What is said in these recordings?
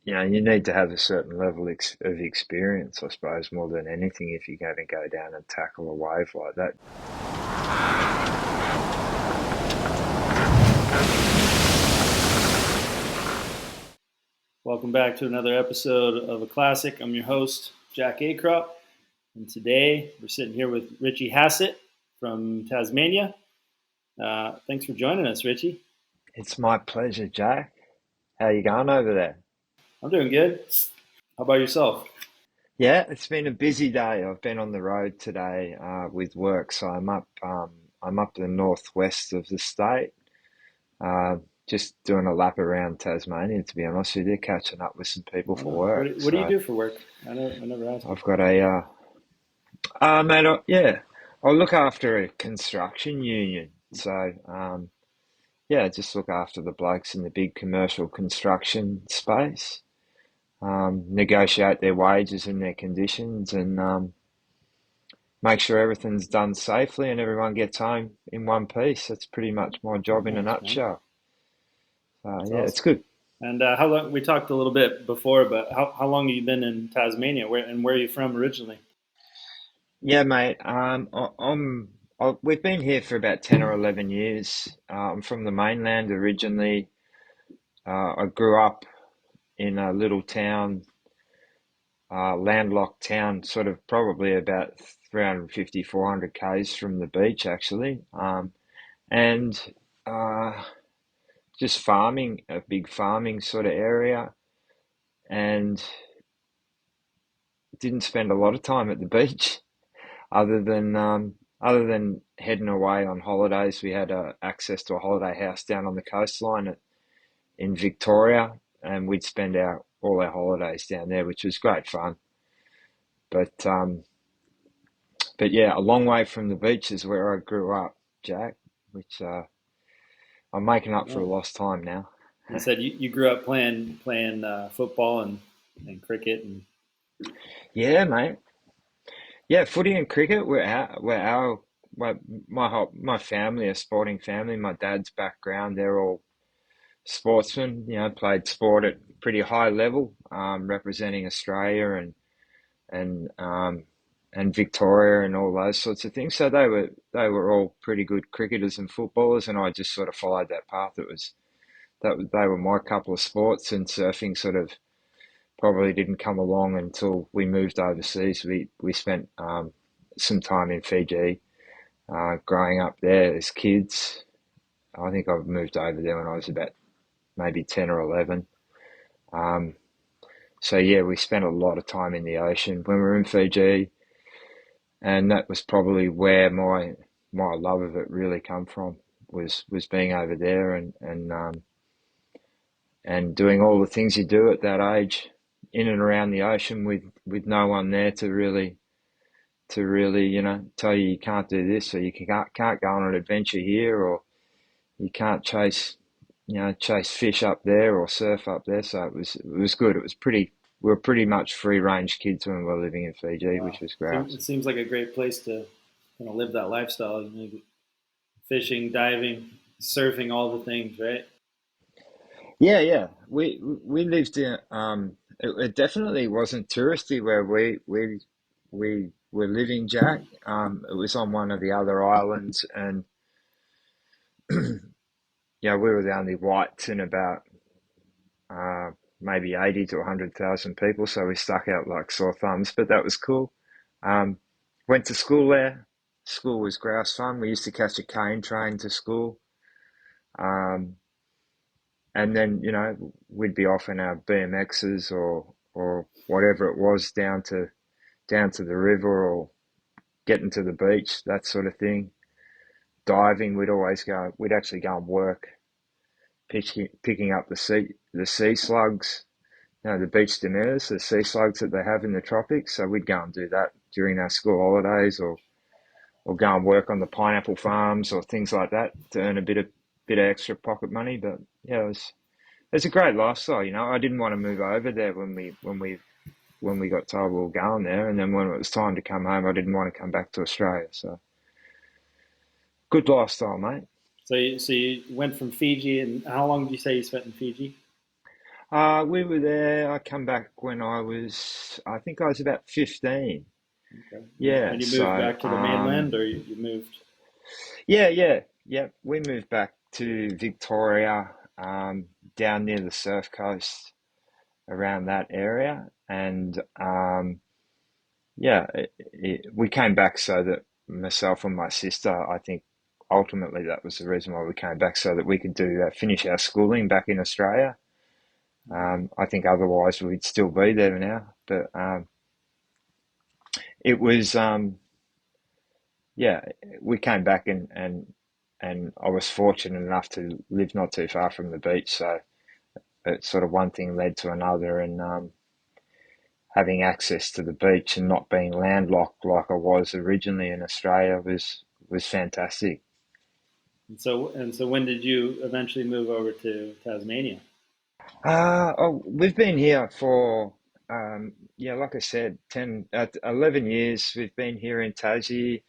you need to have a certain level of experience, I suppose, more than anything, if you're going to go down and tackle a wave like that. Welcome back to another episode of Aclassic. I'm your host, Jack Akrop, and today we're sitting here with Richie Hassett from Tasmania. Thanks for joining us, Richie. It's my pleasure, Jack. How you going over there? I'm doing good. How about yourself? Yeah, it's been a busy day. I've been on the road today with work, so I'm up the northwest of the state, uh, just doing a lap around Tasmania. To be honest with you, catching up with some people Oh, for no. work. What do you So do for work? I never asked you. I've got mate, yeah, I look after a construction union. So yeah, just look after the blokes in the big commercial construction space. Negotiate their wages and their conditions, and make sure everything's done safely and everyone gets home in one piece. That's pretty much my job in a Nice, man. nutshell. So That's yeah, it's awesome. good. And how long? We talked a little bit before, but how long have you been in Tasmania? Where are you from originally? Yeah, mate. We've been here for about 10 or 11 years. I'm from the mainland originally. I grew up in a little town, landlocked town, sort of probably about 350, 400 k's from the beach, actually. And uh, just farming, a big farming sort of area, and didn't spend a lot of time at the beach other than heading away on holidays. We had access to a holiday house down on the coastline in Victoria, and we'd spend all our holidays down there, which was great fun. But but yeah, a long way from the beach is where I grew up, Jack, which I'm making up for a Oh. lost time now. You said you grew up playing football and cricket and Yeah, mate. Yeah, footy and cricket were my family, a sporting family. My dad's background, they're all sportsmen. Played sport at pretty high level, representing Australia and and Victoria and all those sorts of things. So they were all pretty good cricketers and footballers, and I just sort of followed that path. They were my couple of sports, and surfing sort of probably didn't come along until we moved overseas. We spent some time in Fiji, growing up there as kids. I think I moved over there when I was about maybe 10 or 11. Um, so yeah, we spent a lot of time in the ocean when we were in Fiji, and that was probably where my love of it really come from, was being over there and doing all the things you do at that age in and around the ocean with no one there to really tell you can't do this, or you can't go on an adventure here, or you can't chase fish up there or surf up there. So it was good. It was pretty. We were pretty much free range kids when we were living in Fiji, which wow. was great. It seems like a great place to kind of live that lifestyle. Fishing, diving, surfing, all the things, right? Yeah, yeah. We lived in. It definitely wasn't touristy where we were living, Jack. It was on one of the other islands, and we were the only whites in about uh, maybe 80 to 100,000 people, so we stuck out like sore thumbs, but that was cool. Um, Went to school there. School was grouse fun. We used to catch a cane train to school. Um, and then, we'd be off in our BMXs or whatever it was down to the river or getting to the beach, that sort of thing. Diving, we'd actually go and work picking up the sea slugs, the beach dinners, the sea slugs that they have in the tropics. So we'd go and do that during our school holidays, or go and work on the pineapple farms or things like that to earn a bit of extra pocket money. But yeah, it's a great lifestyle. I didn't want to move over there when we got told we were going there, and then when it was time to come home, I didn't want to come back to Australia. So good lifestyle, mate. So you went from Fiji, and how long did you say you spent in Fiji? We were there. I come back when I think I was about 15. Okay. Yeah, And you moved so back to the mainland, or you moved? yeah. We moved back to Victoria, down near the surf coast, around that area, and yeah, we came back so that myself and my sister, I think, ultimately that was the reason why we came back so that we could do finish our schooling back in Australia. I think otherwise we'd still be there now, but it was yeah, we came back and I was fortunate enough to live not too far from the beach, so it sort of one thing led to another, and having access to the beach and not being landlocked like I was originally in Australia was fantastic. And so when did you eventually move over to Tasmania? We've been here for yeah, like I said, 11 years. We've been here in Tassie.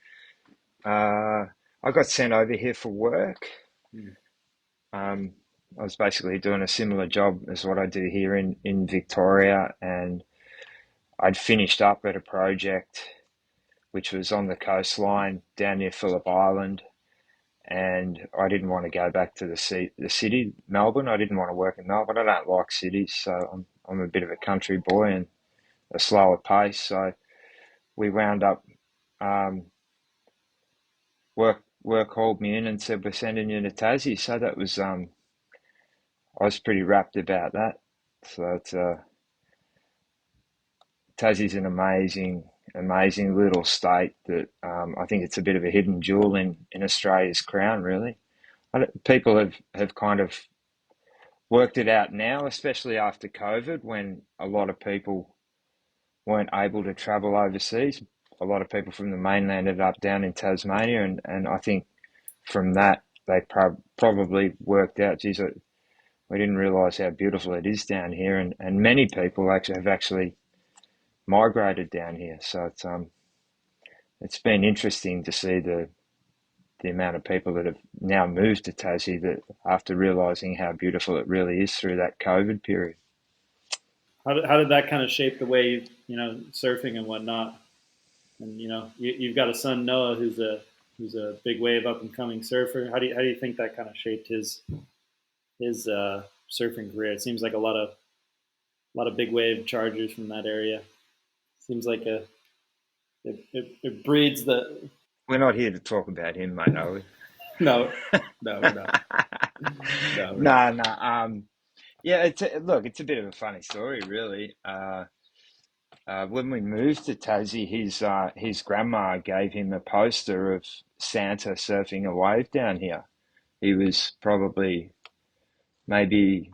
I got sent over here for work. Hmm. Um, I was basically doing a similar job as what I do here in Victoria, and I'd finished up at a project which was on the coastline down near Phillip Island, and I didn't want to go back to the city, Melbourne. I didn't want to work in Melbourne. I don't like cities, so I'm a bit of a country boy and a slower pace. So we wound up um, work called me in and said we're sending you to Tassie. So that was I was pretty rapt about that. So it's Tassie's an amazing little state that I think it's a bit of a hidden jewel in Australia's crown, really. People have kind of worked it out now, especially after COVID, when a lot of people weren't able to travel overseas. A lot of people from the mainland ended up down in Tasmania, and I think from that they probably worked out, geez, we didn't realise how beautiful it is down here, and many people actually have migrated down here. So it's been interesting to see the amount of people that have now moved to Tassie that after realising how beautiful it really is through that COVID period. How did that kind of shape the way surfing and whatnot? And you've got a son Noah who's a big wave up and coming surfer. How do you think that kind of shaped his surfing career? It seems like a lot of big wave chargers from that area. Seems like it breeds the We're not here to talk about him, mate, are we? no, no, we're not. No, we're not. No, no. Yeah, look, it's a bit of a funny story, really. When we moved to Tassie, his grandma gave him a poster of Santa surfing a wave down here. He was probably maybe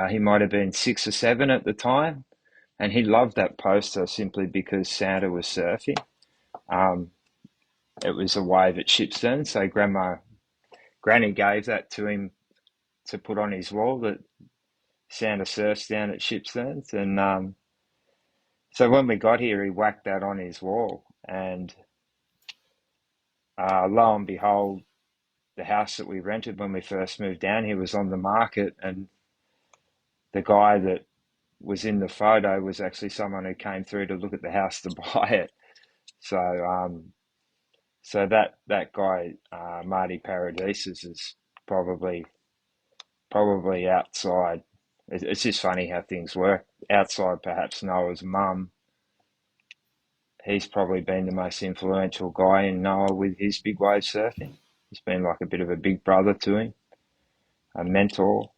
he might have been 6 or 7 at the time, and he loved that poster simply because Santa was surfing. Um, it was a wave at Shipstern, so Granny gave that to him to put on his wall that Santa surfs down at Shipsterns, and so when we got here, he whacked that on his wall, and lo and behold, the house that we rented when we first moved down here was on the market, and the guy that was in the photo was actually someone who came through to look at the house to buy it. So, so that guy Marty Paradises is probably outside. It's just funny how things work. Outside, perhaps Noah's mum, he's probably been the most influential guy in Noah with his big wave surfing. He's been like a bit of a big brother to him, a mentor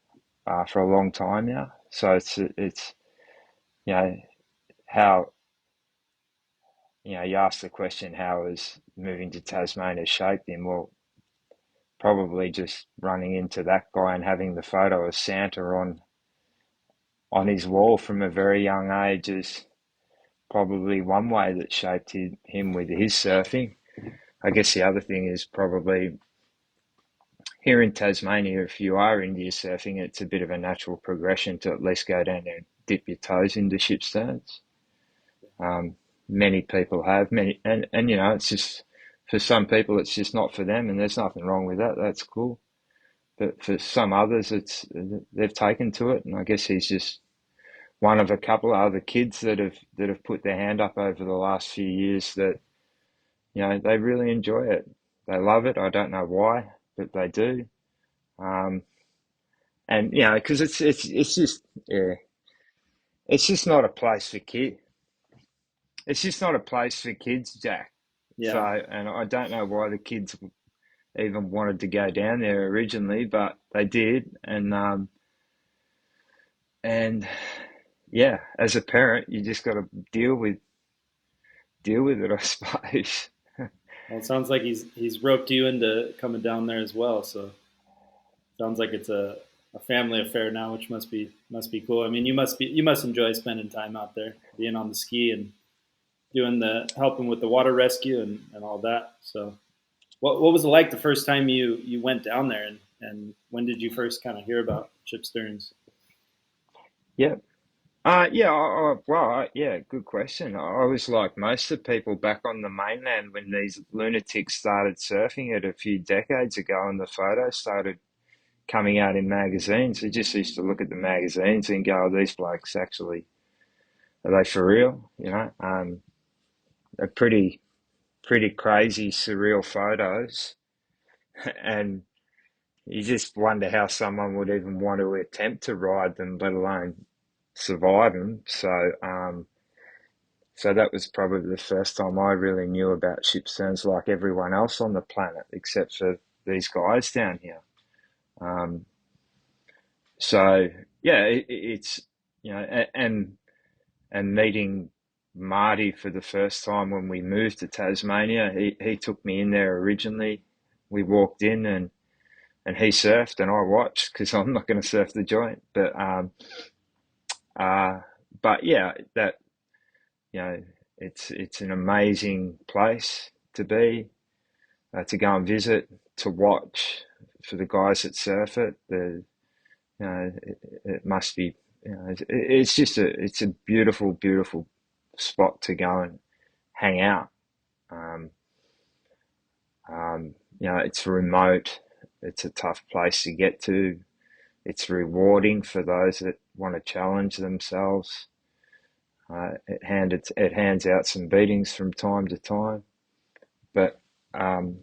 for a long time now. So it's you know how you ask the question, how has moving to Tasmania shaped him? Well, probably just running into that guy and having the photo of Santa on his wall from a very young age is probably one way that shaped him with his surfing. I guess the other thing is probably here in Tasmania, if you are into your surfing, it's a bit of a natural progression to at least go down there and dip your toes into shipstones. Um, Many people have and it's just for some people it's just not for them, and there's nothing wrong with that. That's cool. but for some others, they've taken to it, and I guess he's just one of a couple of other kids that have put their hand up over the last few years that they really enjoy it. They love it. I don't know why, but they do. Um, and because it's just yeah, it's just not a place for kids. It's just not a place for kids, Jack. So, Yeah. and I don't know why the kids even wanted to go down there originally, but they did, and yeah, as a parent, you just got to deal with it, I suppose. Well, it sounds like he's roped you into coming down there as well. So sounds like it's a family affair now, which must be cool. I mean, you must enjoy spending time out there, being on the ski and doing the helping with the water rescue and all that. So what was it like the first time you went down there and when did you first kind of hear about Shipsterns? Yeah. Yeah, yeah, good question. I was like most of the people back on the mainland when these lunatics started surfing it a few decades ago and the photos started coming out in magazines. I just used to look at the magazines and go, oh, these blokes actually, are they for real? They're pretty crazy, surreal photos. And you just wonder how someone would even want to attempt to ride them, let alone survive them. So that was probably the first time I really knew about Shipsterns like everyone else on the planet, except for these guys down here. Um, so yeah, it's and meeting Marty for the first time when we moved to Tasmania. He took me in there originally. We walked in and he surfed and I watched because I'm not going to surf the joint. Uh, but yeah, that you know, it's an amazing place to be, to go and visit, to watch for the guys that surf it. It must be, it's just it's a beautiful, beautiful spot to go and hang out. Um, it's remote. It's a tough place to get to. It's rewarding for those that want to challenge themselves. It hands out some beatings from time to time, but um,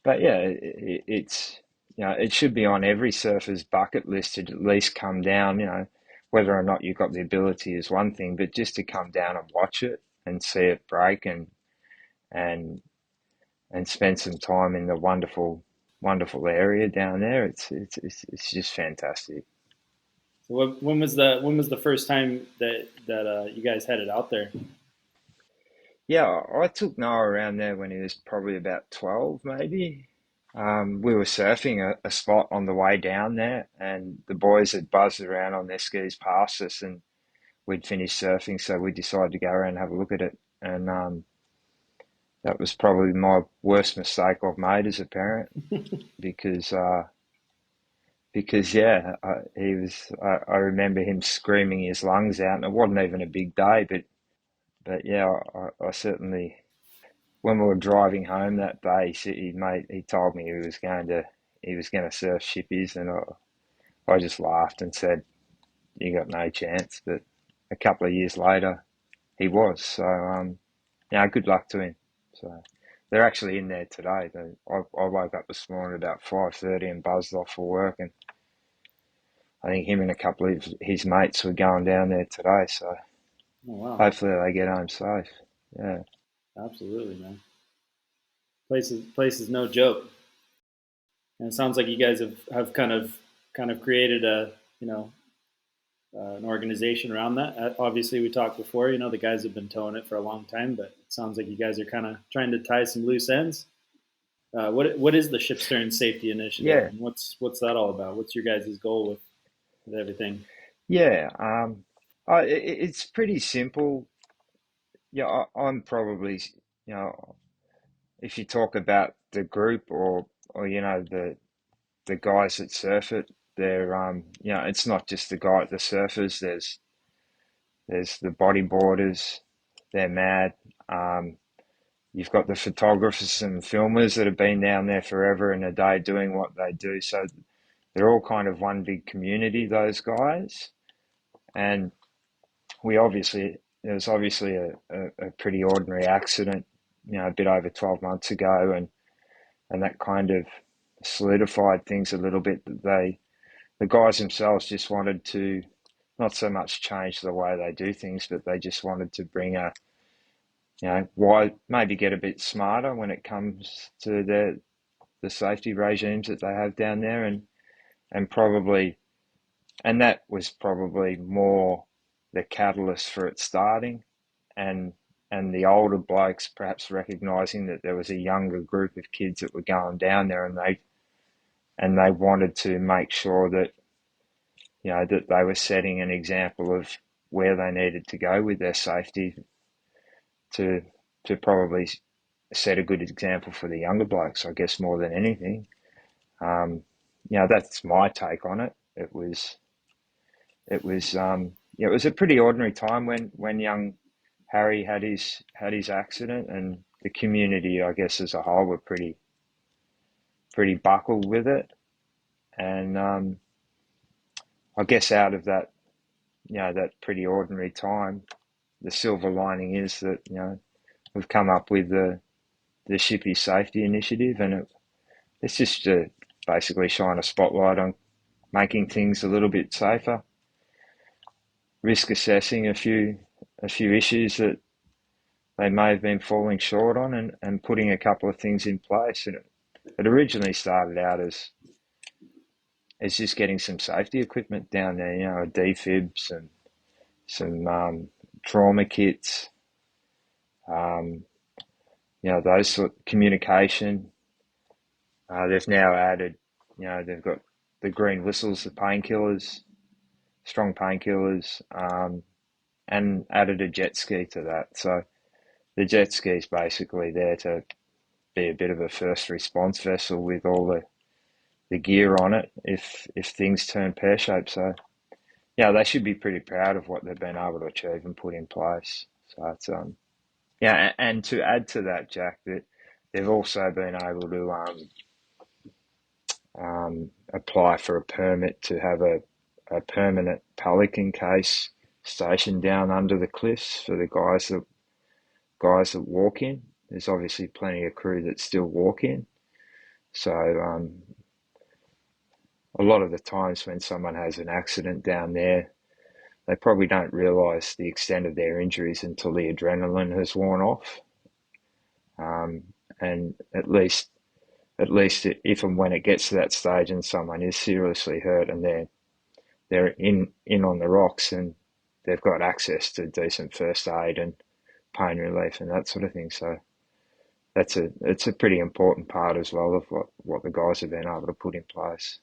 but yeah, it's it should be on every surfer's bucket list to at least come down. Whether or not you've got the ability is one thing, but just to come down and watch it and see it break and and spend some time in the wonderful area down there. It's just fantastic. So when was the first time that you guys headed out there? Yeah, I took Noah around there when he was probably about 12, maybe. We were surfing a spot on the way down there, and the boys had buzzed around on their skis past us, and we'd finished surfing, so we decided to go around and have a look at it. And that was probably my worst mistake I've made as a parent because yeah, I remember him screaming his lungs out, and it wasn't even a big day, but yeah, I certainly when we were driving home that day, he told me he was going to surf Shippies, and I just laughed and said, "You got no chance." But a couple of years later, he was. So good luck to him. So they're actually in there today. I woke up this morning about 5:30 and buzzed off for work, and I think him and a couple of his mates were going down there today. So Oh wow, hopefully they get home safe. Yeah. absolutely, man. Place is no joke. And it sounds like you guys have kind of created a an organization around that. Obviously, we talked before. The guys have been towing it for a long time, but it sounds like you guys are kind of trying to tie some loose ends. What is the Shipstern Safety Initiative, Yeah. and what's that all about? What's your guys' goal with everything? Yeah. It's pretty simple. Yeah, I'm probably, you know, if you talk about the group or the guys that surf it, they're it's not just the surfers. There's the bodyboarders. They're mad. Um, you've got the photographers and filmers that have been down there forever and a day doing what they do. So they're all kind of one big community, those guys. And there was obviously a pretty ordinary accident, a bit over 12 months ago, and that kind of solidified things a little bit. The guys themselves just wanted to not so much change the way they do things, but they just wanted to bring why maybe get a bit smarter when it comes to the safety regimes that they have down there, and probably, and that was probably more the catalyst for it starting, and the older blokes perhaps recognizing that there was a younger group of kids that were going down there, and they wanted to make sure that that they were setting an example of where they needed to go with their safety to probably set a good example for the younger blokes, I guess, more than anything. That's my take on it. It was a pretty ordinary time when young Harry had his accident, and the community, I guess, as a whole, were pretty buckled with it. And I guess out of that, that pretty ordinary time, the silver lining is that we've come up with the Shippy Safety Initiative, and it's just to basically shine a spotlight on making things a little bit safer, risk assessing a few issues that they may have been falling short on, and putting a couple of things in place. And it originally started out as just getting some safety equipment down there, defibs and some trauma kits, those sort of communication. They've now added, they've got the green whistles, the painkillers, strong painkillers, and added a jet ski to that. So the jet ski is basically there to be a bit of a first response vessel with all the gear on it if things turn pear-shaped. So they should be pretty proud of what they've been able to achieve and put in place. So it's and to add to that, Jack, that they've also been able to apply for a permit to have a permanent pelican case stationed down under the cliffs for the guys that walk in. There's obviously plenty of crew that still walk in. So a lot of the times when someone has an accident down there, they probably don't realise the extent of their injuries until the adrenaline has worn off. And at least if and when it gets to that stage and someone is seriously hurt and they're in on the rocks, and they've got access to decent first aid and pain relief and that sort of thing. So it's a pretty important part as well of what the guys have been able to put in place.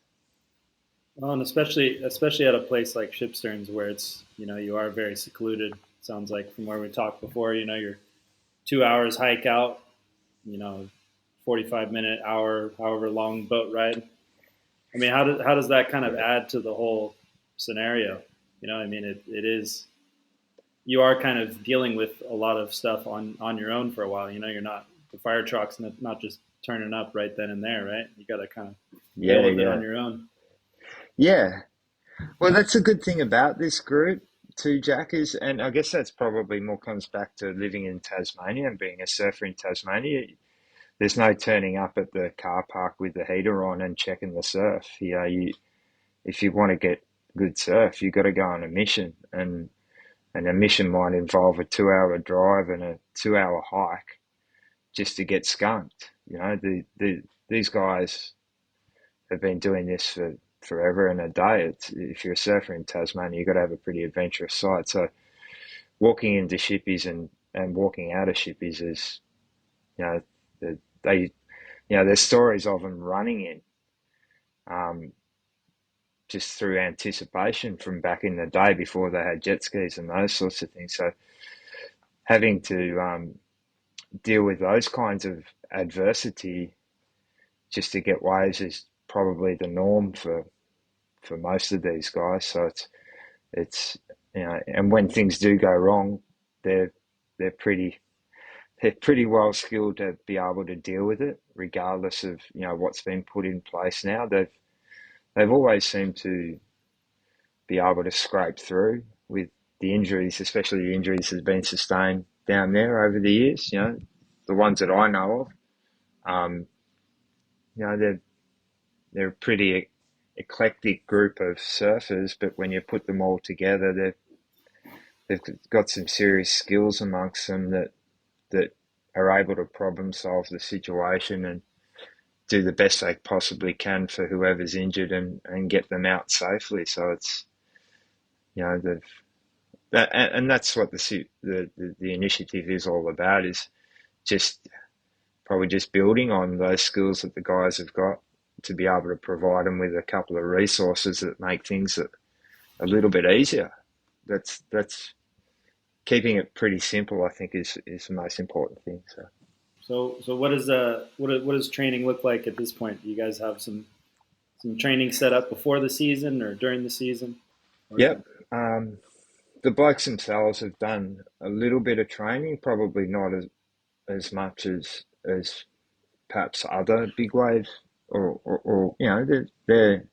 Well, and especially at a place like Shipstern's, where it's you are very secluded. Sounds like from where we talked before, you're 2 hours hike out, 45-minute, hour, however long boat ride. I mean, how does that kind of add to the whole scenario? I mean, it is, you are kind of dealing with a lot of stuff on your own for a while. You're not, the fire truck's not just turning up right then and there, right? You got to kind of deal with it on your own. Yeah. Well, that's a good thing about this group too, Jack, and I guess that's probably more comes back to living in Tasmania and being a surfer in Tasmania. There's no turning up at the car park with the heater on and checking the surf. If you want to get good surf, you've got to go on a mission, and a mission might involve a 2 hour drive and a 2 hour hike just to get skunked. These guys have been doing this for forever and a day. If you're a surfer in Tasmania, you've got to have a pretty adventurous side. So walking into Shippies and walking out of Shippies is, they, there's stories of them running in, just through anticipation from back in the day before they had jet skis and those sorts of things. So having to deal with those kinds of adversity just to get waves is probably the norm for most of these guys. So it's and when things do go wrong, they're pretty they're pretty well skilled to be able to deal with it, regardless of what's been put in place now. They've always seemed to be able to scrape through with the injuries, especially the injuries that have been sustained down there over the years. The ones that I know of. Um, they're a pretty eclectic group of surfers, but when you put them all together, they've got some serious skills amongst them that are able to problem solve the situation and do the best they possibly can for whoever's injured and get them out safely. So it's they've and that's what the initiative is all about, is just probably just building on those skills that the guys have got to be able to provide them with a couple of resources that make things a little bit easier. That's keeping it pretty simple, I think, is the most important thing. So what is what does training look like at this point? Do you guys have some training set up before the season or during the season? Or is it? Yep. The blokes themselves have done a little bit of training, probably not as much as perhaps other big waves, or they're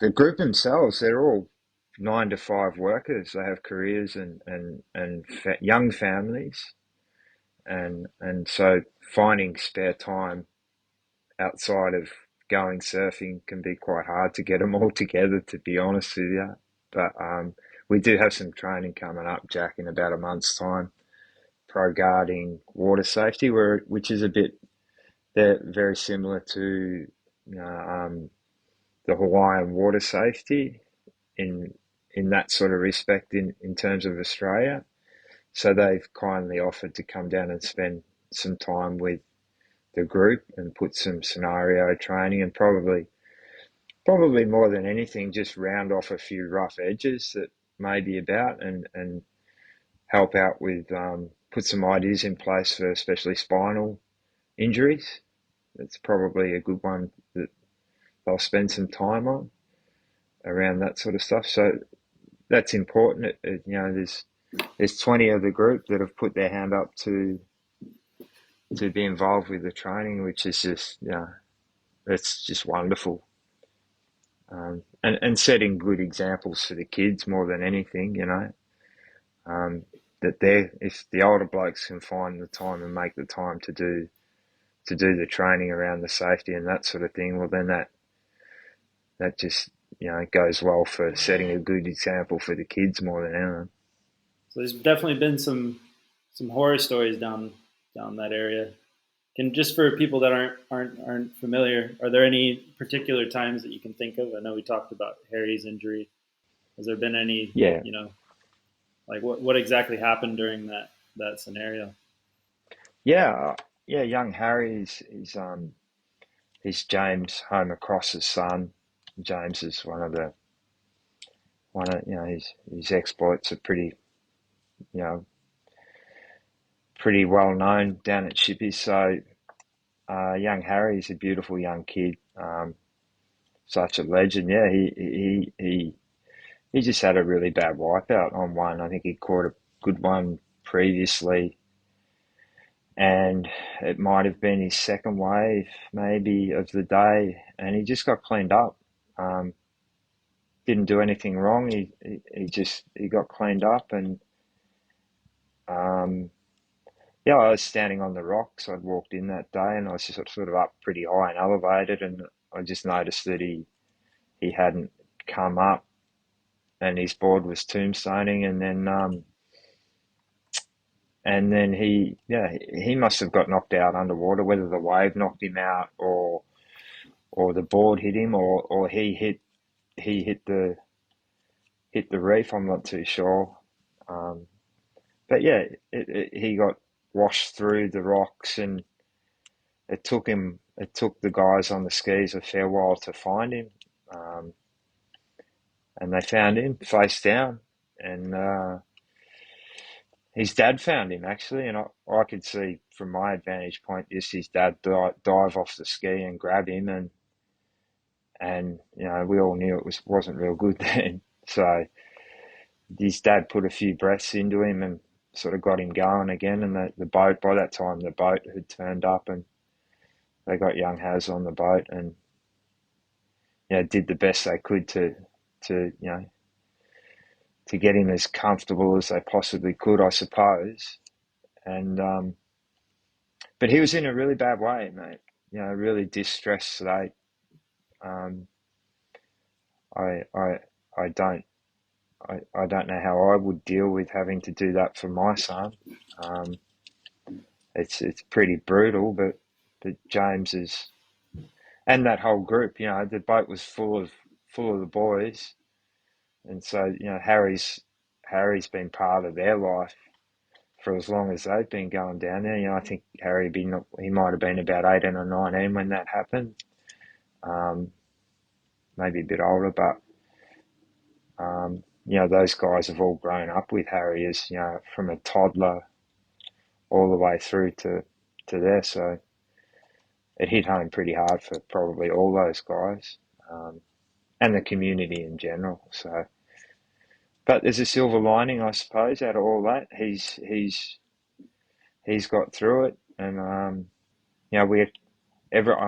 the group themselves. They're all 9 to 5 workers. They have careers and young families, and so finding spare time outside of going surfing can be quite hard to get them all together, to be honest with you. But we do have some training coming up, Jack, in about a month's time, pro guarding water safety, which is a bit, they're very similar to the Hawaiian water safety in that sort of respect in terms of Australia. So they've kindly offered to come down and spend some time with the group and put some scenario training, and probably more than anything, just round off a few rough edges that may be about, and help out with put some ideas in place for especially spinal injuries. That's probably a good one that they'll spend some time on around that sort of stuff. So that's important. There's 20 of the group that have put their hand up to be involved with the training, which is just it's just wonderful. And setting good examples for the kids more than anything, that if the older blokes can find the time and make the time to do the training around the safety and that sort of thing, well then that just goes well for setting a good example for the kids more than anything. So there's definitely been some horror stories down that area. Can just for people that aren't familiar, are there any particular times that you can think of? I know we talked about Harry's injury. Has there been any, Yeah, like what exactly happened during that scenario? yeah. Young Harry is James Homercross's son. James is one of his exploits are you know pretty well known down at Shippies. So young Harry is a beautiful young kid, such a legend. Yeah, he just had a really bad wipeout on one. I think he caught a good one previously, and it might have been his second wave, maybe, of the day, and he just got cleaned up. Um, didn't do anything wrong. He got cleaned up, and um, yeah, I was standing on the rocks. I'd walked in that day, and I was just sort of up pretty high and elevated, and I just noticed that he hadn't come up, and his board was tombstoning, and then he must have got knocked out underwater, whether the wave knocked him out or the board hit him, or he hit the reef. I'm not too sure. Um, but yeah, he got washed through the rocks, and it took the guys on the skis a fair while to find him. Um, and they found him face down, and his dad found him actually, and I could see from my vantage point just his dad dive off the ski and grab him, and we all knew it wasn't real good then. So his dad put a few breaths into him, and sort of got him going again. And the boat, by that time, the boat had turned up, and they got young Haz on the boat, and did the best they could to to get him as comfortable as they possibly could, I suppose. And but he was in a really bad way, mate. Really distressed state. Um, I I I don't I don't know how I would deal with having to do that for my son. Um, it's pretty brutal, but James is, and that whole group. The boat was full of the boys, and so Harry's been part of their life for as long as they've been going down there. I think he might have been about 18 or 19 when that happened, um, maybe a bit older, but those guys have all grown up with Harry as from a toddler all the way through to there. So it hit home pretty hard for probably all those guys, and the community in general. So, but there's a silver lining, I suppose, out of all that. He's got through it, and I'm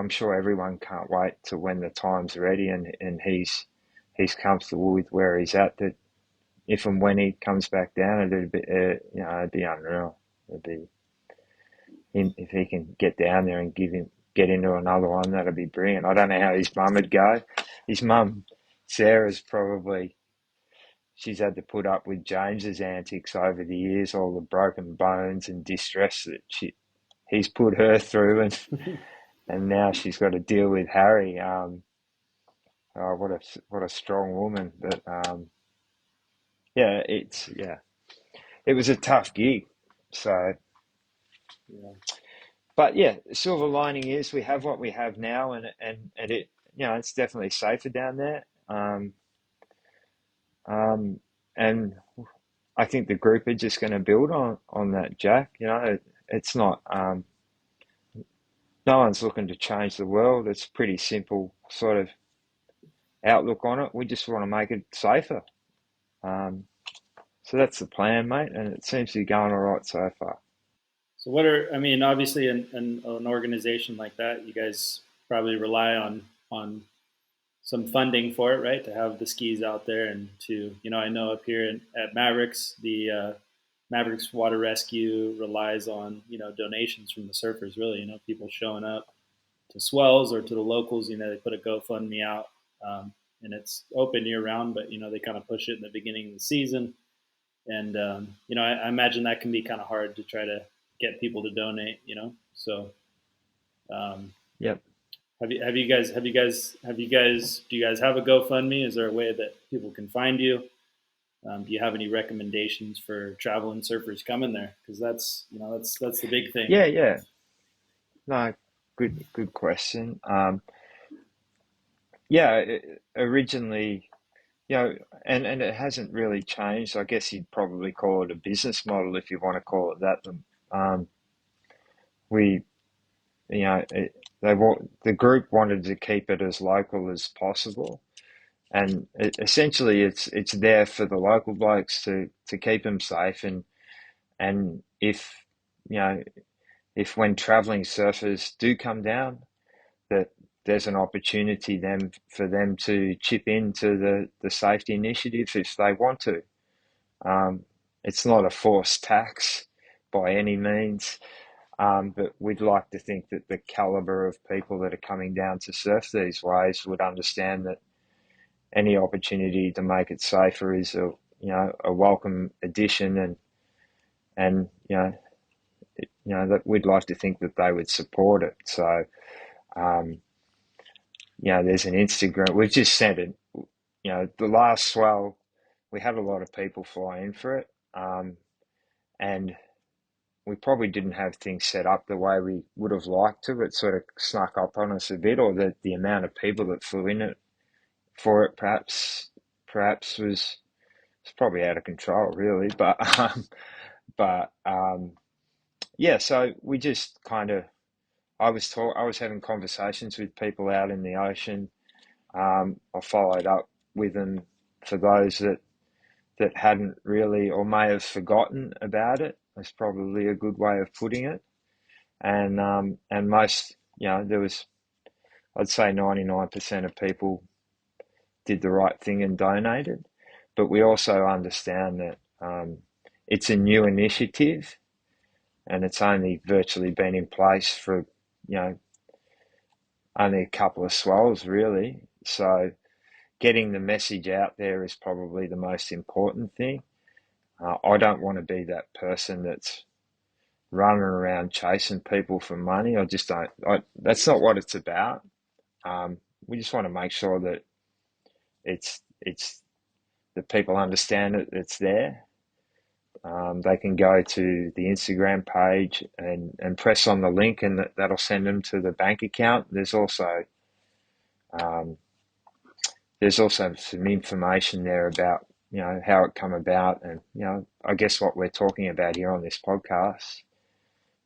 sure everyone can't wait to when the time's ready, and he's comfortable with where he's at. That if and when he comes back down, it'd be unreal. It'd be if he can get down there and get into another one, that'd be brilliant. I don't know how his mum would go. His mum, Sarah's probably, she's had to put up with James's antics over the years, all the broken bones and distress that he's put her through, and now she's got to deal with Harry. Oh, what a strong woman. But it was a tough gig. So, Yeah. but yeah, the silver lining is we have what we have now, and it it's definitely safer down there. Um, and I think the group are just going to build on that, Jack. It's not. No one's looking to change the world. It's pretty simple sort of outlook on it. We just want to make it safer. Um, so that's the plan, mate, and it seems to be going all right so far. So I mean, obviously, in an organization like that, you guys probably rely on some funding for it, right? To have the skis out there and to, I know up here at Mavericks, the Mavericks Water Rescue relies on, donations from the surfers, really, people showing up to swells or to the locals, they put a GoFundMe out, and it's open year round, but, they kind of push it in the beginning of the season. And, I imagine that can be kind of hard to try to get people to donate, so, um, Yep. do you guys have a GoFundMe? Is there a way that people can find you? Do you have any recommendations for traveling surfers coming there? Because that's the big thing. Yeah, yeah. No, good question. Yeah, originally, and it hasn't really changed. I guess you'd probably call it a business model if you want to call it that. Um, we, the group wanted to keep it as local as possible, and essentially, it's there for the local blokes to keep them safe, and you know if when travelling surfers do come down, that there's an opportunity then for them to chip into the safety initiative if they want to. It's not a forced tax by any means, but we'd like to think that the calibre of people that are coming down to surf these waves would understand that any opportunity to make it safer is a welcome addition, and that we'd like to think that they would support it. So um, there's an Instagram. We've just sent it. The last swell, we had a lot of people fly in for it, and we probably didn't have things set up the way we would have liked to. It sort of snuck up on us a bit, or the amount of people that flew in it for it perhaps was probably out of control, really. But yeah, so we just kind of. I was having conversations with people out in the ocean. I followed up with them for those that hadn't really or may have forgotten about it. That's probably a good way of putting it. And most, there was, I'd say 99% of people did the right thing and donated. But we also understand that it's a new initiative and it's only virtually been in place for, you know, only a couple of swells really. So getting the message out there is probably the most important thing. I don't want to be that person that's running around chasing people for money. I just don't. That's not what it's about. We just want to make sure that it's that people understand that it's there. They can go to the Instagram page and press on the link, and that'll send them to the bank account. Um, there's also some information there about how it come about, and I guess what we're talking about here on this podcast.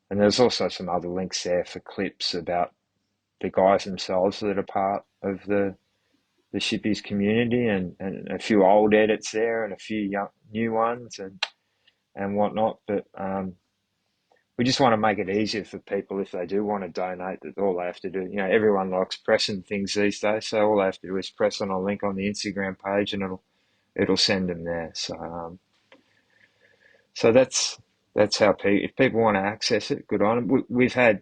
And there's also some other links there for clips about the guys themselves that are part of the Shippies community, and a few old edits there and a few new ones and whatnot. But we just want to make it easier for people if they do want to donate. That all they have to do, everyone likes pressing things these days, so all they have to do is press on a link on the Instagram page, and it'll send them there. So that's how if people want to access it, good on them. We've had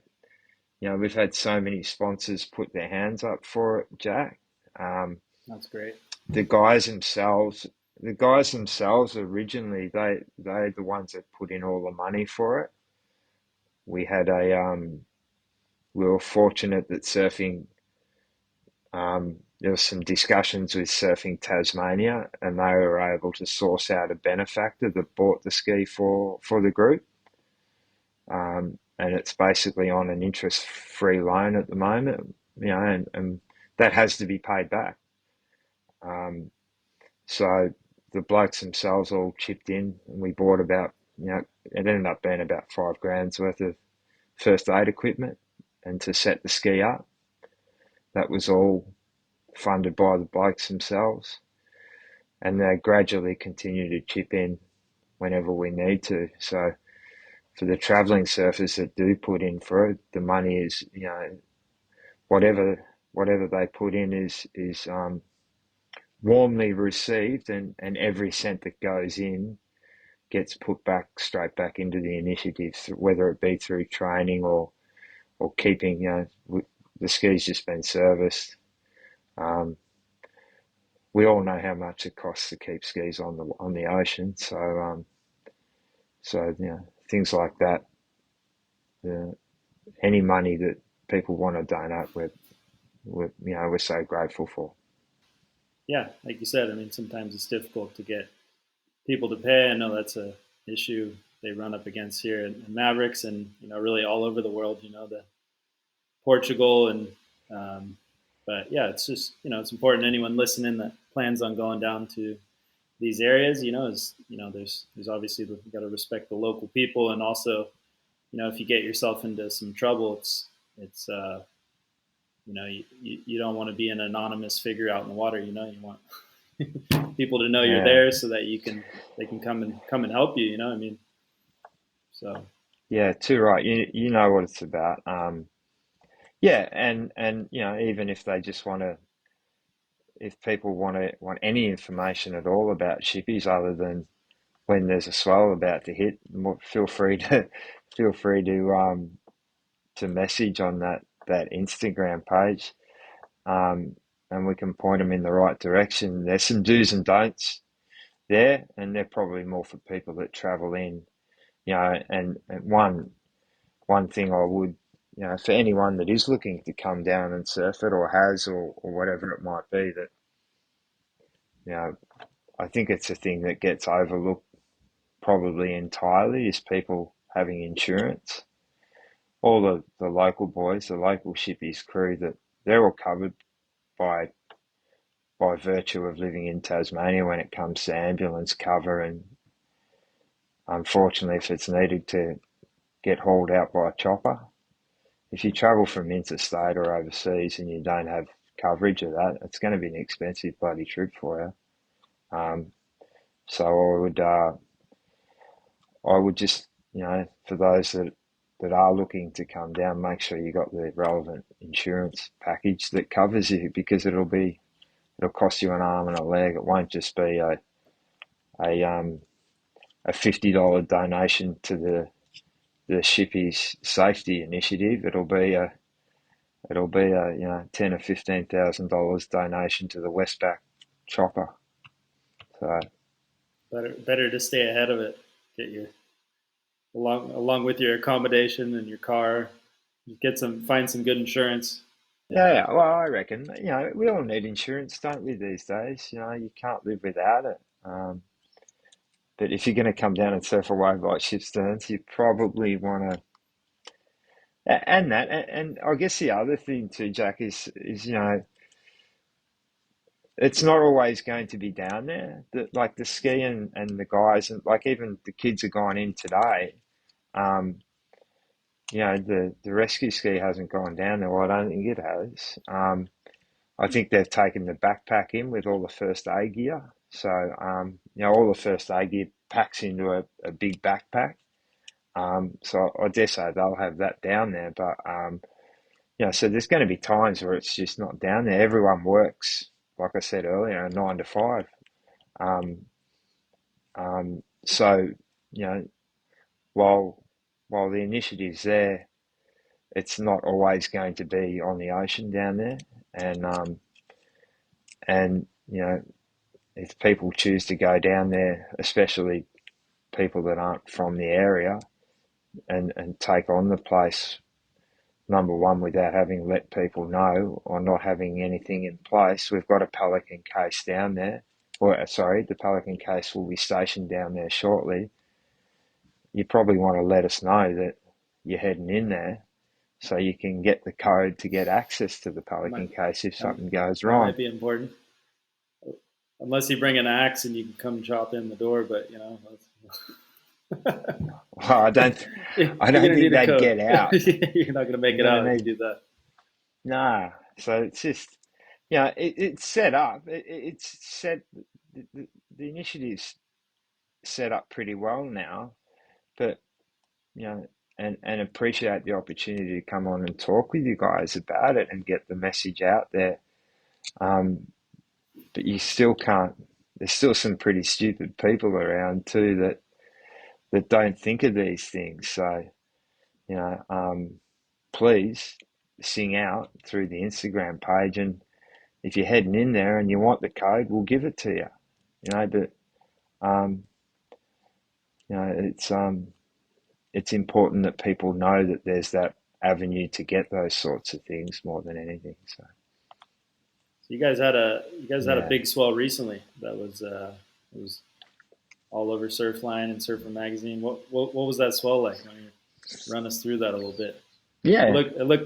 so many sponsors put their hands up for it, Jack. Um, That's great. the guys themselves, the guys themselves originally, they're the ones that put in all the money for it. We had we were fortunate that there was some discussions with Surfing Tasmania, and they were able to source out a benefactor that bought the ski for the group. And it's basically on an interest-free loan at the moment, and that has to be paid back. Um, so the blokes themselves all chipped in, and we bought it ended up being about $5,000 worth of first aid equipment, and to set the ski up, that was all funded by the blokes themselves, and they gradually continue to chip in whenever we need to. So for the travelling surfers that do put in for it, the money is, whatever they put in is warmly received, and every cent that goes in gets put back straight back into the initiative, whether it be through training or keeping, the ski's just been serviced. Um, we all know how much it costs to keep skis on the ocean, so things like that. Any money that people want to donate, we're so grateful for. Yeah, like you said, I mean, sometimes it's difficult to get people to pay. I know that's a issue they run up against here in Mavericks, and really all over the world. The Portugal and but yeah, it's just it's important. Anyone listening that plans on going down to these areas, there's obviously you got to respect the local people, and also if you get yourself into some trouble, it's you don't want to be an anonymous figure out in the water. You want people to know you're Yeah, there so that they can come and help you. I mean, so yeah, too right. You know what it's about. Yeah, and even if they just if people want any information at all about Shippies other than when there's a swell about to hit, feel free to feel free to message on that Instagram page, and we can point them in the right direction. There's some do's and don'ts there, and they're probably more for people that travel in, and one thing I would, for anyone that is looking to come down and surf it or has or whatever it might be, that, I think it's a thing that gets overlooked probably entirely is people having insurance. All the local boys, the local Shippies crew, that they're all covered by virtue of living in Tasmania when it comes to ambulance cover, and unfortunately, if it's needed to get hauled out by a chopper, if you travel from interstate or overseas and you don't have coverage of that, it's going to be an expensive bloody trip for you. Um, So I would just, for those that are looking to come down, make sure you got the relevant insurance package that covers you, because it'll cost you an arm and a leg. It won't just be a a $50 donation to the Shippies safety initiative. It'll be a ten or $15,000 donation to the Westpac chopper. So Better to stay ahead of it. Get your along with your accommodation and your car. Find some good insurance. yeah, well, I reckon we all need insurance, don't we, these days? You can't live without it. But if you're going to come down and surf a wave like Shipsterns, you probably want to. And that, and I guess the other thing too, Jack, is it's not always going to be down there. Like the ski and the guys, and like even the kids are gone in today. Um, the rescue ski hasn't gone down there. Well, I don't think it has. I think they've taken the backpack in with all the first aid gear. So, all the first aid gear packs into a big backpack. So I dare say they'll have that down there. But, so there's going to be times where it's just not down there. Everyone works, like I said earlier, 9 to 5. Um, so, you know, while while the initiative's there, it's not always going to be on the ocean down there. And if people choose to go down there, especially people that aren't from the area, and take on the place, number one, without having let people know or not having anything in place, we've got a Pelican case down there. Or, sorry, the Pelican case will be stationed down there shortly. You probably want to let us know that you're heading in there, so you can get the code to get access to the Might, Pelican case if um, something goes that wrong. might be important. Unless you bring an axe and you can come chop in the door, but Well, you're I don't gonna think need a they'd code. get out. You're not gonna make You're it going out to if you need, do that. nah. So it's just, it's set up. It's set, the initiative's set up pretty well now, but, and appreciate the opportunity to come on and talk with you guys about it and get the message out there. Um, but you still can't, there's still some pretty stupid people around too that don't think of these things. So, please sing out through the Instagram page, and if you're heading in there and you want the code, we'll give it to you. But um, it's important that people know that there's that avenue to get those sorts of things more than anything. So So you guys had a yeah, big swell recently. That was it was all over Surfline and Surfer Magazine. What was that swell like? Why don't you run us through that a little bit? yeah,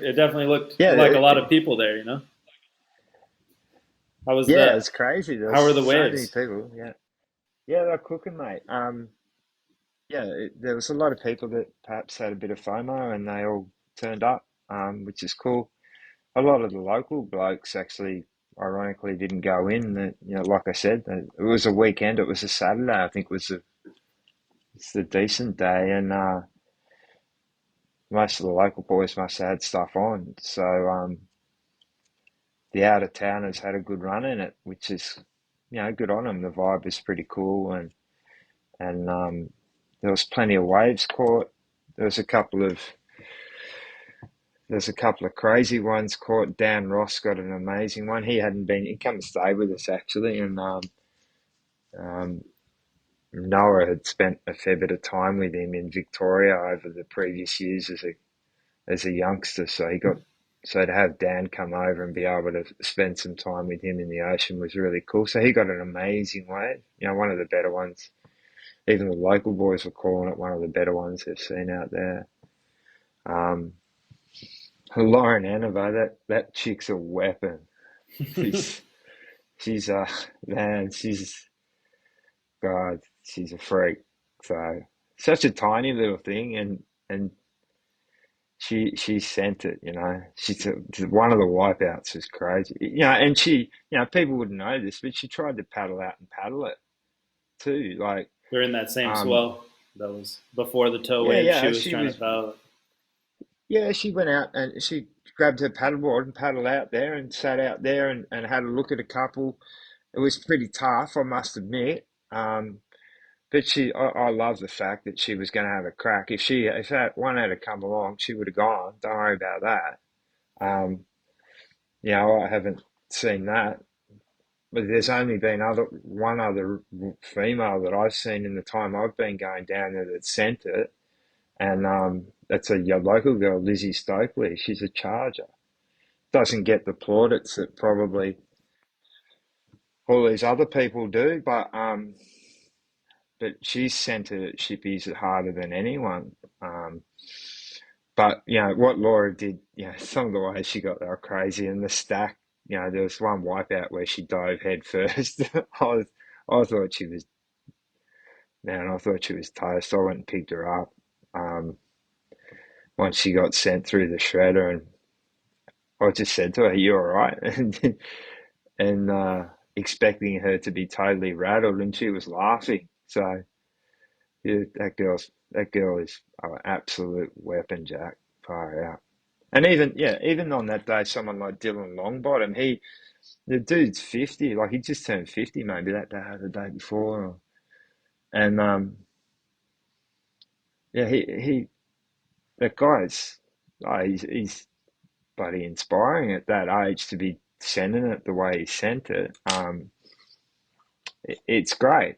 It definitely looked like a yeah, lot of people there. How was yeah. the It's crazy. There's how were the so many waves? people. Yeah, yeah, they're cooking, mate. Yeah, there was a lot of people that perhaps had a bit of FOMO, and they all turned up, which is cool. A lot of the local blokes actually, ironically, didn't go in. Like I said, it was a weekend. It was a Saturday. I think it's the decent day, and most of the local boys must have had stuff on. So the out of towners had a good run in it, which is good on them. The vibe is pretty cool, and there was plenty of waves caught. There was a couple of There's a couple of crazy ones caught. Dan Ross got an amazing one. He come to stay with us actually, and um, Noah had spent a fair bit of time with him in Victoria over the previous years as a youngster. So to have Dan come over and be able to spend some time with him in the ocean was really cool. So he got an amazing wave. One of the better ones. Even the local boys were calling it one of the better ones they've seen out there. Um, Lauren Anavar, that chick's a weapon. She's she's man, she's a freak. So such a tiny little thing, and she sent it. One of the wipeouts was crazy. And she, people wouldn't know this, but she tried to paddle out and paddle it. too. Like, They're in that same um, swell. That was before the tow yeah, wave. She yeah, was trying to paddle. yeah, she went out and she grabbed her paddleboard and paddled out there and sat out there and had a look at a couple. It was pretty tough, I must admit. But I love the fact that she was going to have a crack. If that one had come along, she would have gone. Don't worry about that. Um, I haven't seen that, but there's only been one other female that I've seen in the time I've been going down there that sent it, and that's a your local girl, Lizzie Stokely. She's a charger. Doesn't get the plaudits that probably all these other people do, but she's sent it at Shippies harder than anyone. But what Laura did, some of the ways she got, they were crazy. And the stack, there was one wipeout where she dove head first. I thought she was, man, I thought she was toast. I went and picked her up um, once she got sent through the shredder, and I just said to her, "You all right?" and expecting her to be totally rattled, and she was laughing. So yeah, that girl is an absolute weapon, Jack. Far out. And even on that day, someone like Dylan Longbottom, the dude's 50, like he just turned 50 maybe that day or the day before. And yeah, that guy's, he's bloody inspiring at that age to be sending it the way he sent it. It's great.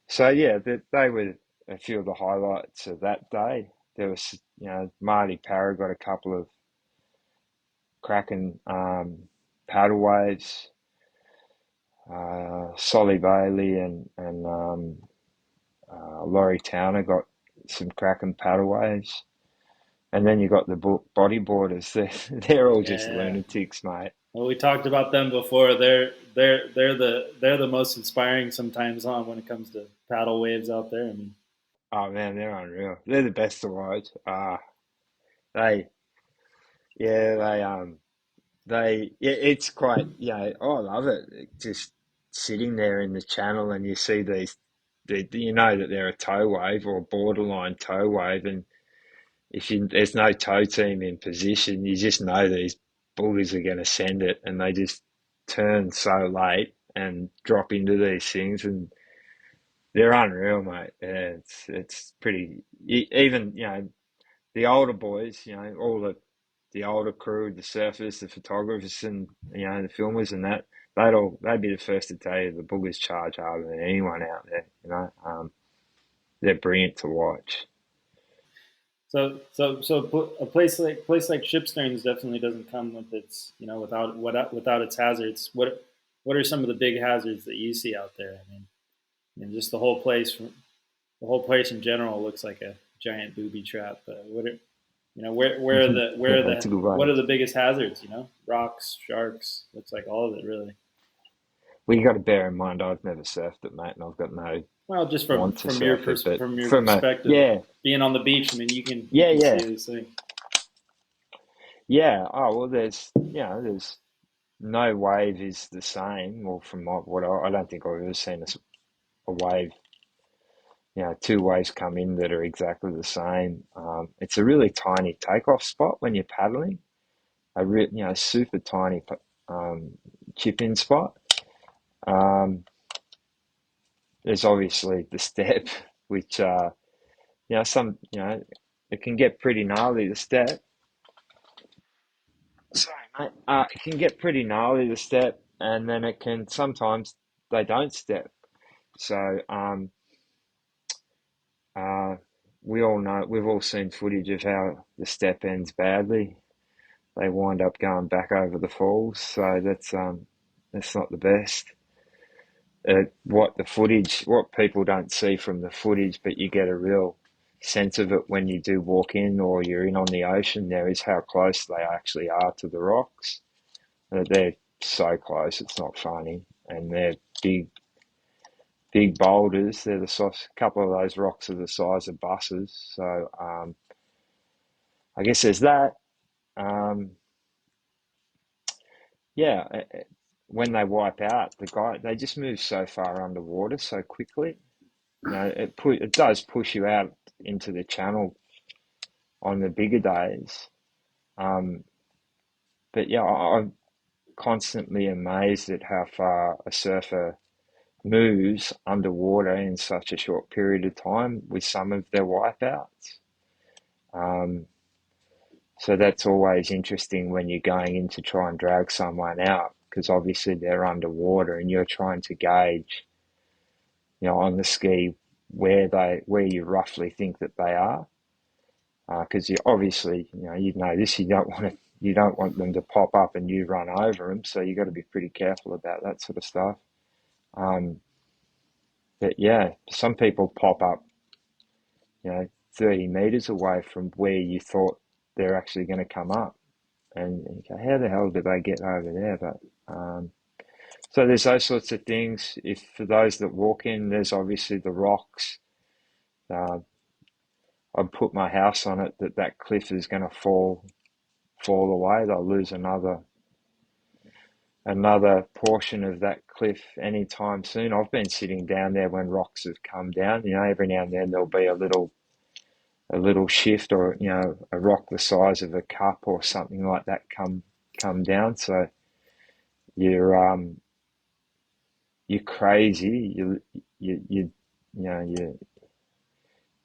So yeah, they were a few of the highlights of that day. There was, Marty Parra got a couple of cracking paddle waves. Solly Bailey and Laurie Towner got some cracking paddle waves. And then you got the bodyboarders. They're all just Yeah. lunatics, mate. Well, we talked about them before. They're the most inspiring sometimes on when it comes to paddle waves out there. I mean, Oh man, they're unreal. They're the best to watch. They, yeah, it's quite, I love it. Just sitting there in the channel and you see you know that they're a tow wave or borderline tow wave, and there's no tow team in position, you just know these bullies are going to send it, and they just turn so late and drop into these things, and they're unreal, mate. Yeah, it's pretty. Even the older boys, all the older crew, the surfers, the photographers, and the filmers, and they'd be the first to tell you the boogers charge harder than anyone out there. They're brilliant to watch. a place like Shipsterns definitely doesn't come with its without its hazards. What are some of the big hazards that you see out there? Just the whole place in general looks like a giant booby trap. But where are Yeah, it's a the good way. what are the biggest hazards? Rocks, sharks. Looks like all of it really. Well, you got to bear in mind, I've never surfed it, mate, and I've got no Well, just want to surf it. But from your from a perspective, yeah, being on the beach, you yeah, can yeah, see this thing. yeah. Oh well, there's no wave is the same. Well, from what I don't think I've ever seen a wave. Two waves come in that are exactly the same. It's a really tiny takeoff spot when you're paddling. Super tiny um, chip in spot. Um, there's obviously the step, which it can get pretty gnarly. The step, sorry, mate. It can get pretty gnarly. The step, and then it can sometimes they don't step. So uh, we all know we've all seen footage of how the step ends badly. They wind up going back over the falls. So that's not the best. What people don't see from the footage, but you get a real sense of it when you do walk in or you're in on the ocean. There is how close they actually are to the rocks. They're so close, it's not funny, and they're big, big boulders. They're the size. A couple of those rocks are the size of buses. So I guess there's that. Um, yeah, when they wipe out, they just move so far underwater so quickly. It does push you out into the channel on the bigger days. Um, but yeah, I'm constantly amazed at how far a surfer moves underwater in such a short period of time with some of their wipeouts. Um, so that's always interesting when you're going in to try and drag someone out, because obviously they're underwater and you're trying to gauge, on the ski where you roughly think that they are. Because you obviously, this, you don't want them to pop up and you run over them, so you got to be pretty careful about that sort of stuff. Um, but yeah, some people pop up, 30 meters away from where you thought they're actually going to come up, and you go, how the hell did they get over there? But so there's those sorts of things. If for those that walk in, there's obviously the rocks. I'd put my house on it that cliff is going to fall away. They'll lose another portion of that cliff anytime soon. I've been sitting down there when rocks have come down. Every now and then there'll be a little shift, or a rock the size of a cup or something like that come down. So you're you're crazy.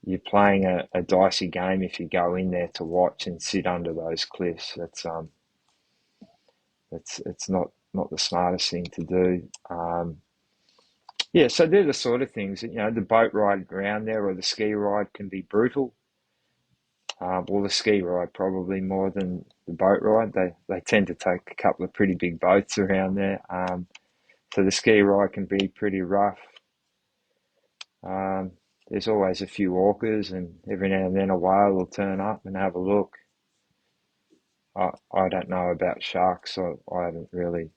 You're playing a dicey game if you go in there to watch and sit under those cliffs. It's not the smartest thing to do. Yeah, so they're the sort of things that, the boat ride around there or the ski ride can be brutal. Well, the ski ride probably more than the boat ride. They tend to take a couple of pretty big boats around there. So the ski ride can be pretty rough. Um, there's always a few orcas, and every now and then a whale will turn up and have a look. I don't know about sharks, so I haven't really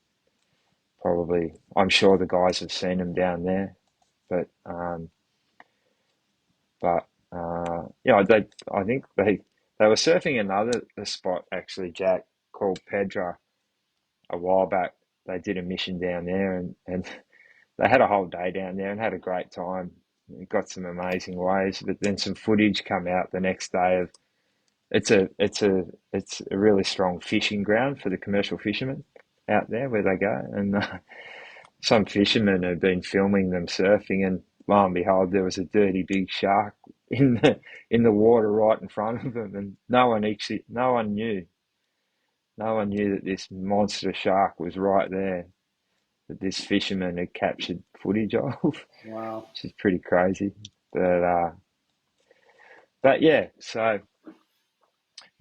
probably. I'm sure the guys have seen them down there, but but I think they were surfing another spot actually, Jack, called Pedra a while back. They did a mission down there, and they had a whole day down there and had a great time. We got some amazing waves, but then some footage come out the next day of it's a really strong fishing ground for the commercial fishermen out there where they go, and some fishermen had been filming them surfing, and lo and behold, there was a dirty big shark in the water right in front of them, and no one knew that this monster shark was right there, that this fisherman had captured footage of, Wow. which is pretty crazy. But yeah, so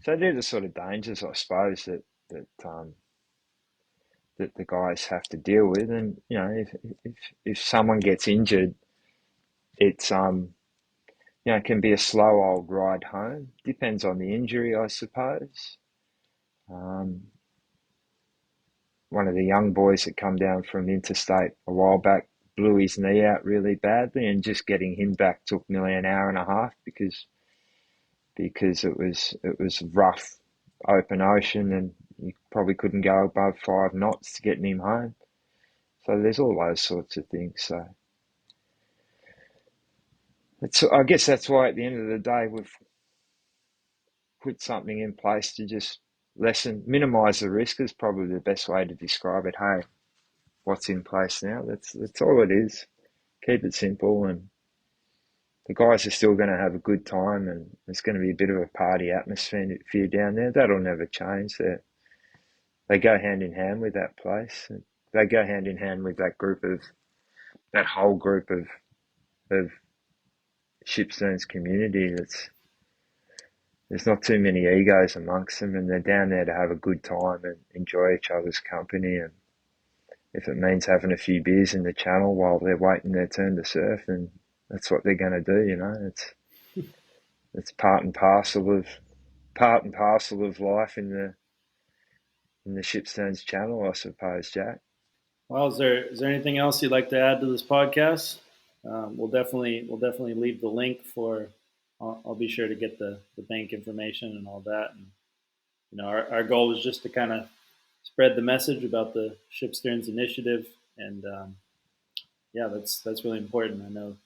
they're the sort of dangers, I suppose, that the guys have to deal with, and if someone gets injured, it's it can be a slow old ride home. Depends on the injury, I suppose. Um, One of the young boys that come down from interstate a while back blew his knee out really badly, and just getting him back took nearly an hour and a half because it was rough open ocean, and you probably couldn't go above 5 knots to getting him home. So there's all those sorts of things. So I guess that's why at the end of the day we've put something in place to just minimise the risk is probably the best way to describe it. Hey, what's in place now? That's all it is. Keep it simple, and the guys are still going to have a good time, and there's going to be a bit of a party atmosphere down there. That'll never change. They go hand in hand with that place. They go hand in hand with that whole group of Shipstern's community. There's not too many egos amongst them, and they're down there to have a good time and enjoy each other's company. And if it means having a few beers in the channel while they're waiting their turn to surf, then that's what they're going to do. It's part and parcel of life in the Shipstones channel, I suppose, Jack. Well, is there anything else you'd like to add to this podcast? We'll definitely leave the link for. I'll be sure to get the bank information and all that. And our goal is just to kind of spread the message about the Shipstern's initiative, and yeah, that's really important. I know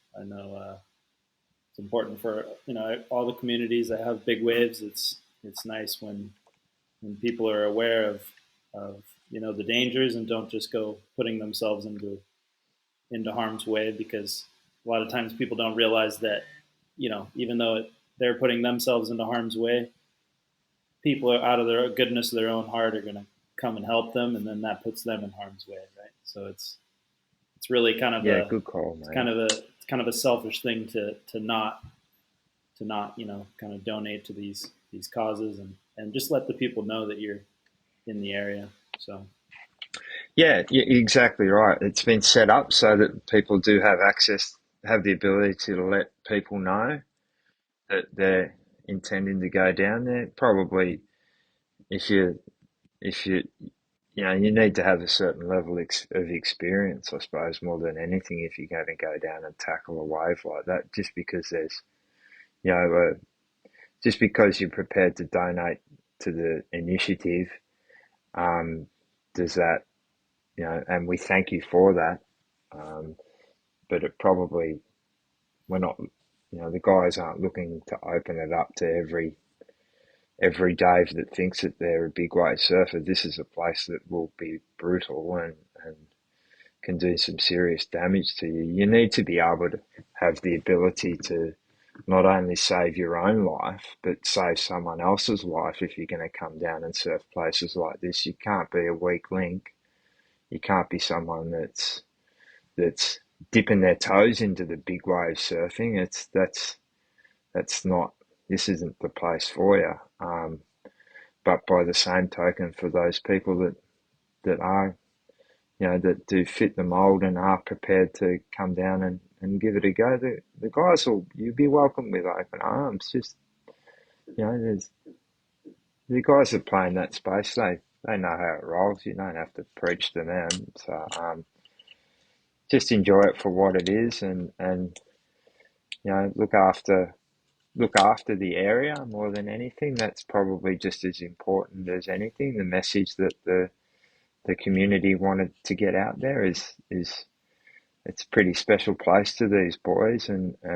it's important for all the communities that have big waves. It's nice when people are aware of the dangers and don't just go putting themselves into harm's way, because a lot of times people don't realize that even though they're putting themselves into harm's way, people are out of their goodness of their own heart are going to come and help them, and then that puts them in harm's way, right? So it's really kind of Yeah, a good call, it's mate. kind of a it's kind of a selfish thing to not kind of donate to these causes, and just let the people know that you're in the area. So Yeah, you're exactly right. It's been set up so that people do have access, have the ability to let people know that they're intending to go down there. Probably, if you if you you need to have a certain level of experience, I suppose, more than anything, if you're going to go down and tackle a wave like that. Just because there's, you know, just because you're prepared to donate to the initiative, um, does that, and we thank you for that. Um, but it probably, we're not, the guys aren't looking to open it up to every Dave that thinks that they're a big wave surfer. This is a place that will be brutal and can do some serious damage to you. You need to be able to have the ability to not only save your own life, but save someone else's life if you're going to come down and surf places like this. You can't be a weak link. You can't be someone that's dipping their toes into the big wave surfing. That's not. This isn't the place for you. But by the same token, for those people that are, that do fit the mold and are prepared to come down and give it a go, the guys will, you'll be welcomed with open arms. Just, there's the guys that play in that space, they know how it rolls. You don't have to preach to them. So just enjoy it for what it is, and look after the area more than anything. That's probably just as important as anything. The message that the community wanted to get out there is it's a pretty special place to these boys, and they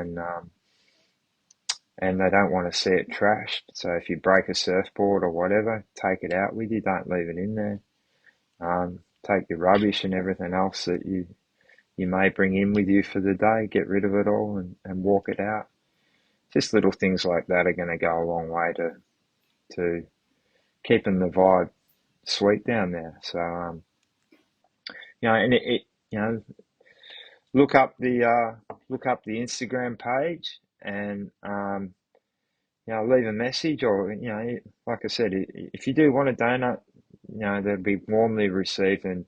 don't want to see it trashed. So if you break a surfboard or whatever, take it out with you. Don't leave it in there. Take your rubbish and everything else that you may bring in with you for the day. Get rid of it all and walk it out. Just little things like that are going to go a long way to keeping the vibe sweet down there. So and look up the Instagram page, and leave a message, or like I said, if you do want to donate, they'll be warmly received, and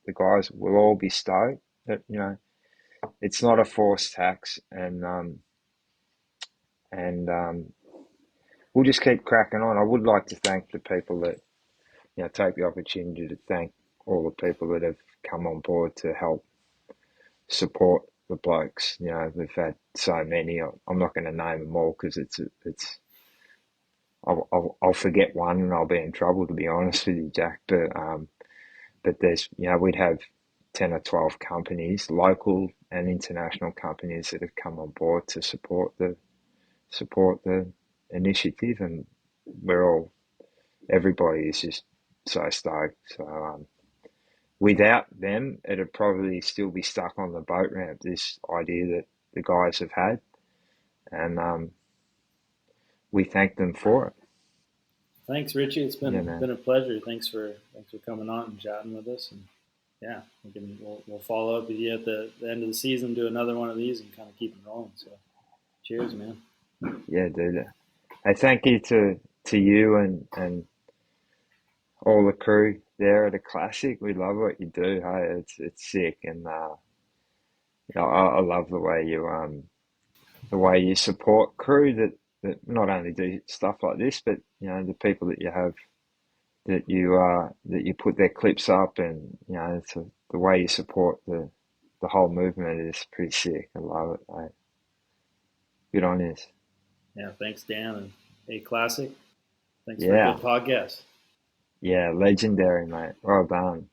the guys will all be stoked that it's not a forced tax, and we'll just keep cracking on. I would like to thank the people that take the opportunity to thank all the people that have come on board to help support the blokes. We've had so many. I'm not going to name them all because it's I'll forget one and I'll be in trouble, to be honest with you, Jack. But there's we'd have 10 or 12 companies, local and international companies, that have come on board to support the initiative, and everybody is just so stoked. So without them, it'd probably still be stuck on the boat ramp. This idea that the guys have had, and we thank them for it. thanks, Richie. It's Yeah, been man. a pleasure. Thanks for coming on and chatting with us. And yeah, we'll follow up with you at the end of the season, do another one of these, and kind of keep it rolling. So cheers, man. Yeah, dude. Hey, thank you to you and all the crew there at Aclassic. We love what you do. Hey, it's sick, and I love the way you support crew that not only do stuff like this, but the people that you have that you put their clips up, and the way you support the whole movement is pretty sick. I love it, mate. Good on you. Yeah, thanks, Dan, and Aclassic. Thanks for a Yeah, good podcast. Yeah, legendary, mate. Well done.